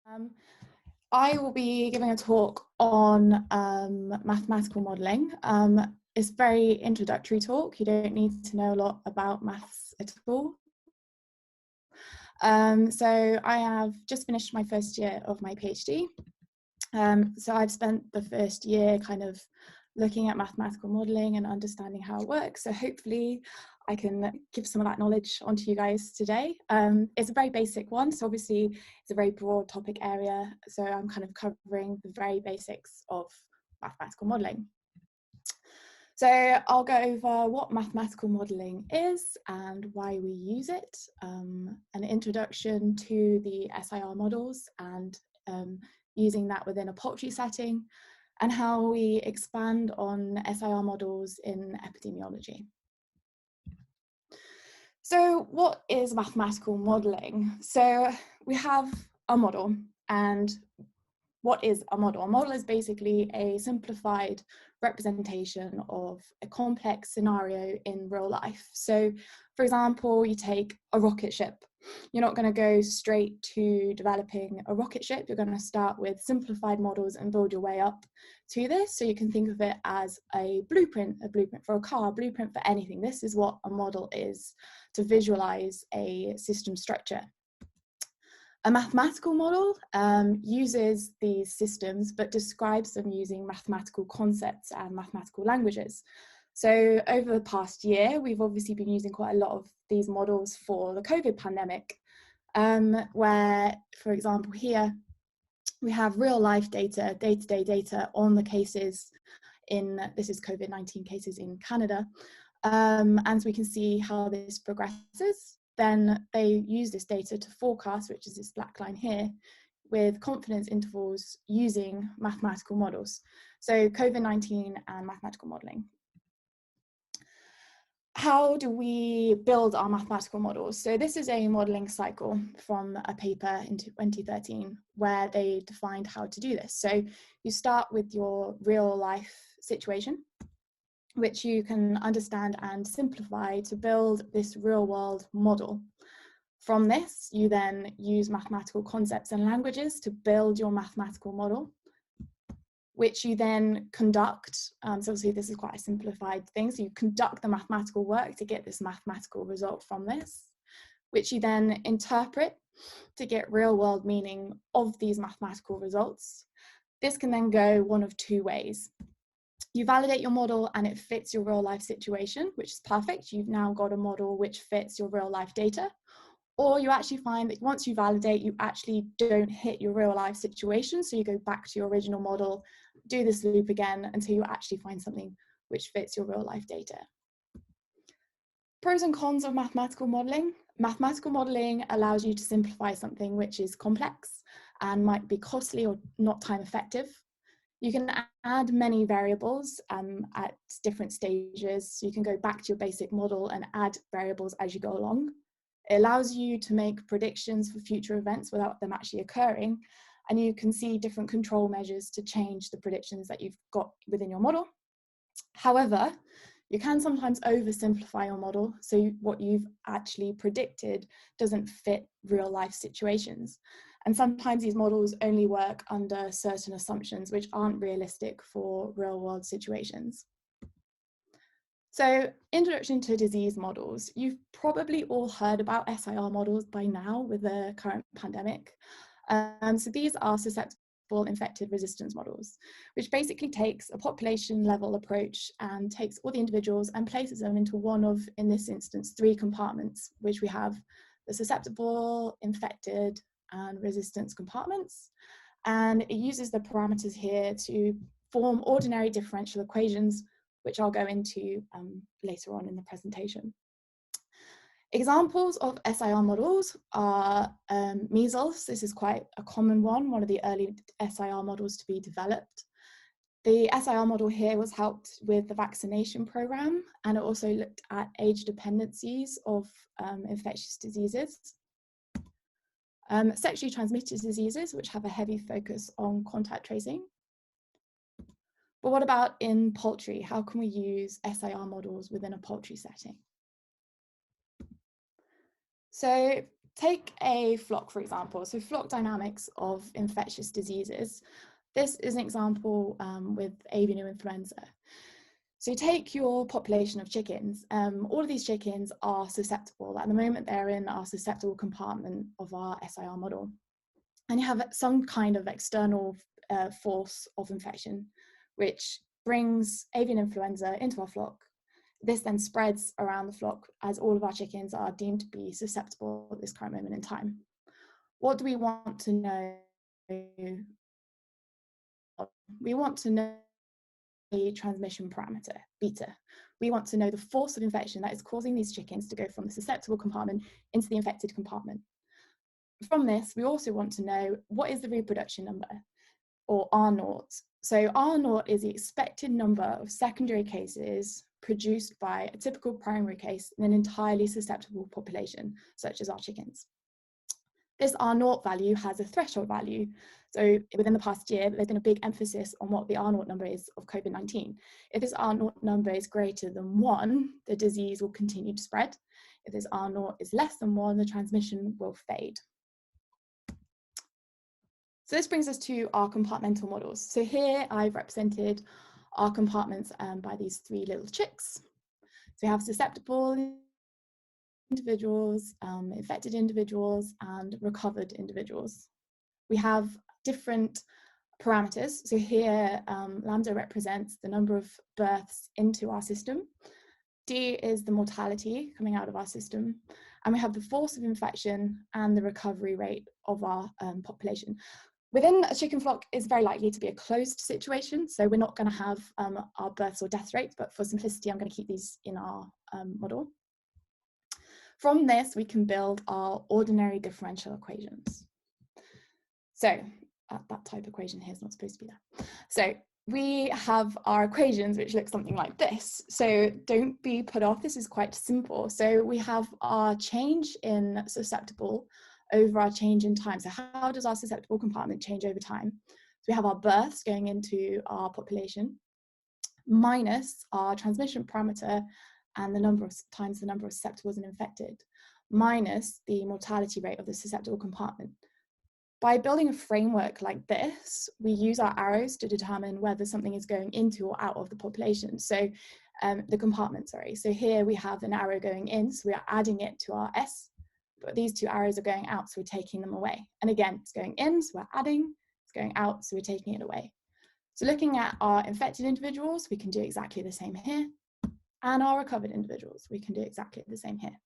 Um, I will be giving a talk on mathematical modelling. It's a very introductory talk. You don't need to know a lot about maths at all. So I have just finished my first year of my PhD. So I've spent the first year kind of looking at mathematical modelling and understanding how it works. So hopefully I can give some of that knowledge onto you guys today. It's a very basic one, so obviously it's a very broad topic area. So I'm kind of covering the very basics of mathematical modelling. So I'll go over what mathematical modelling is and why we use it, an introduction to the SIR models and using that within a poultry setting, and how we expand on SIR models in epidemiology. So what is mathematical modelling? So we have a model, and what is a model? A model is basically a simplified representation of a complex scenario in real life. So for example, you take a rocket ship. You're not going to go straight to developing a rocket ship. You're going to start with simplified models and build your way up to this. So you can think of it as a blueprint for a car, a blueprint for anything. This is what a model is, to visualize a system structure. A mathematical model uses these systems but describes them using mathematical concepts and mathematical languages. So over the past year, we've obviously been using quite a lot of these models for the COVID pandemic, where, for example, here we have real life data, day-to-day data on the cases this is COVID-19 cases in Canada. And we can see how this progresses. Then they use this data to forecast, which is this black line here, with confidence intervals using mathematical models. So COVID-19 and mathematical modelling. How do we build our mathematical models? So this is a modelling cycle from a paper in 2013 where they defined how to do this. So you start with your real life situation, which you can understand and simplify to build this real world model. From this, you then use mathematical concepts and languages to build your mathematical model, which you then conduct. So obviously this is quite a simplified thing. So you conduct the mathematical work to get this mathematical result from this, which you then interpret to get real world meaning of these mathematical results. This can then go one of two ways. You validate your model and it fits your real life situation, which is perfect. You've now got a model which fits your real life data. Or you actually find that once you validate, you actually don't hit your real life situation. So you go back to your original model, do this loop again until you actually find something which fits your real life data. Pros and cons of mathematical modelling. Mathematical modelling allows you to simplify something which is complex and might be costly or not time effective. You can add many variables at different stages. So you can go back to your basic model and add variables as you go along. It allows you to make predictions for future events without them actually occurring. And you can see different control measures to change the predictions that you've got within your model. However, you can sometimes oversimplify your model, so what you've actually predicted doesn't fit real life situations. And sometimes these models only work under certain assumptions which aren't realistic for real world situations. So, introduction to disease models. You've probably all heard about SIR models by now with the current pandemic. So these are susceptible infected resistance models, which basically takes a population level approach and takes all the individuals and places them into one of, in this instance, 3 compartments, which we have the susceptible, infected, and resistance compartments. And it uses the parameters here to form ordinary differential equations, which I'll go into later on in the presentation. Examples of SIR models are measles. This is quite a common one of the early SIR models to be developed. The SIR model here was helped with the vaccination program, and it also looked at age dependencies of infectious diseases. Sexually transmitted diseases, which have a heavy focus on contact tracing. But what about in poultry? How can we use SIR models within a poultry setting? So take a flock, for example. So flock dynamics of infectious diseases. This is an example with avian influenza. So take your population of chickens. All of these chickens are susceptible. At the moment, they're in our susceptible compartment of our SIR model. And you have some kind of external force of infection, which brings avian influenza into our flock. This then spreads around the flock as all of our chickens are deemed to be susceptible at this current moment in time. What do we want to know? We want to know the transmission parameter, beta. We want to know the force of infection that is causing these chickens to go from the susceptible compartment into the infected compartment. From this, we also want to know what is the reproduction number, or R0. So R0 is the expected number of secondary cases produced by a typical primary case in an entirely susceptible population, such as our chickens. This R0 value has a threshold value. So within the past year, there's been a big emphasis on what the R0 number is of COVID-19. If this R0 number is greater than 1, the disease will continue to spread. If this R0 is less than 1, the transmission will fade. So this brings us to our compartmental models. So here I've represented our compartments by these 3 little chicks. So we have susceptible individuals, infected individuals, and recovered individuals. We have different parameters. So here, lambda represents the number of births into our system. D is the mortality coming out of our system. And we have the force of infection and the recovery rate of our population. Within a chicken flock is very likely to be a closed situation, so we're not going to have our births or death rates, but for simplicity, I'm going to keep these in our model. From this, we can build our ordinary differential equations. So that type equation here is not supposed to be there. So we have our equations, which look something like this. So don't be put off, this is quite simple. So we have our change in susceptible over our change in time. So how does our susceptible compartment change over time? So we have our births going into our population minus our transmission parameter and the number of times the number of susceptibles and infected minus the mortality rate of the susceptible compartment. By building a framework like this, we use our arrows to determine whether something is going into or out of the population. So the compartment, sorry. So here we have an arrow going in, so we are adding it to our S. But these 2 arrows are going out, so we're taking them away. And again, it's going in, so we're adding, it's going out, so we're taking it away. So looking at our infected individuals, we can do exactly the same here. And our recovered individuals, we can do exactly the same here.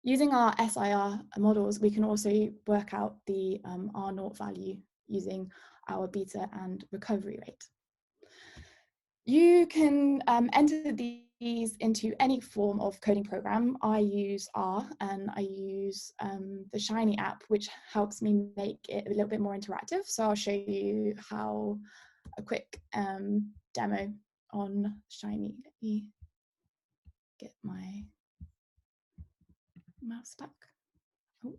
Using our SIR models, we can also work out the R0 value using our beta and recovery rate. You can enter these into any form of coding program. I use R and I use the Shiny app, which helps me make it a little bit more interactive. So I'll show you how a quick demo on Shiny. Let me get my mouse back. Oh.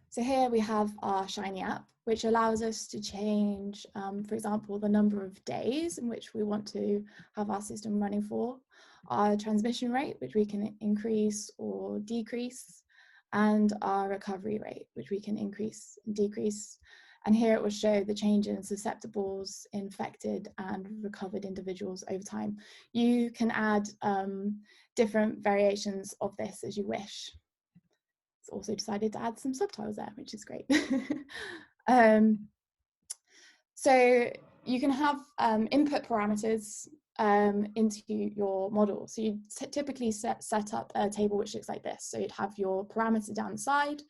So here we have our Shiny app, which allows us to change, for example, the number of days in which we want to have our system running for, our transmission rate, which we can increase or decrease, and our recovery rate, which we can increase and decrease. And here it will show the change in susceptibles, infected, and recovered individuals over time. You can add different variations of this as you wish. It's also decided to add some subtitles there, which is great. So you can have input parameters into your model. So you typically set up a table which looks like this. So you'd have your parameter down the side,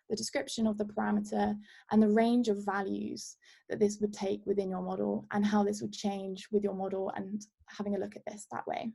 the description of the parameter, and the range of values that this would take within your model and how this would change with your model, and having a look at this that way.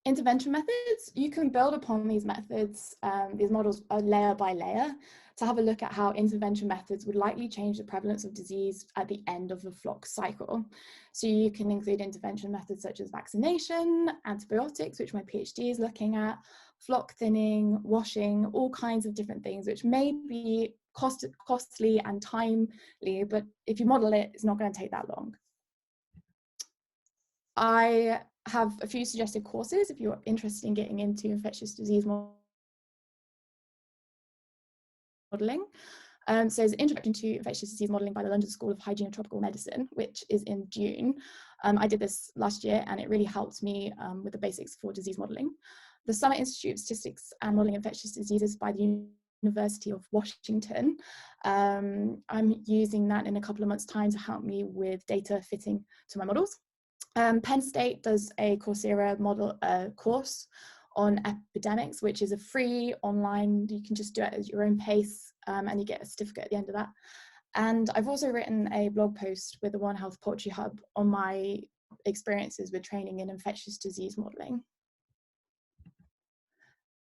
Intervention methods, you can build upon these methods, these models layer by layer, to have a look at how intervention methods would likely change the prevalence of disease at the end of the flock cycle. So you can include intervention methods such as vaccination, antibiotics, which my PhD is looking at, flock thinning, washing, all kinds of different things, which may be costly and timely, but if you model it, it's not going to take that long. I have a few suggested courses if you're interested in getting into infectious disease modelling. So there's an introduction to infectious disease modelling by the London School of Hygiene and Tropical Medicine, which is in June. I did this last year and it really helped me with the basics for disease modelling. The Summer Institute of Statistics and Modelling Infectious Diseases by the University of Washington. I'm using that in a couple of months' time to help me with data fitting to my models. Penn State does a Coursera model course on epidemics, which is a free online, you can just do it at your own pace, and you get a certificate at the end of that. And I've also written a blog post with the One Health Poultry Hub on my experiences with training in infectious disease modelling.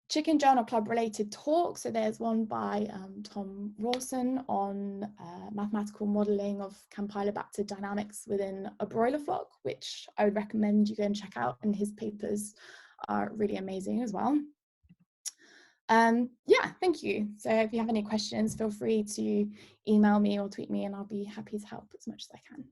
Chicken Journal Club related talks, so there's one by Tom Rawson on mathematical modelling of Campylobacter dynamics within a broiler flock, which I would recommend you go and check out, and his papers are really amazing as well. Yeah, thank you. So if you have any questions, feel free to email me or tweet me and I'll be happy to help as much as I can.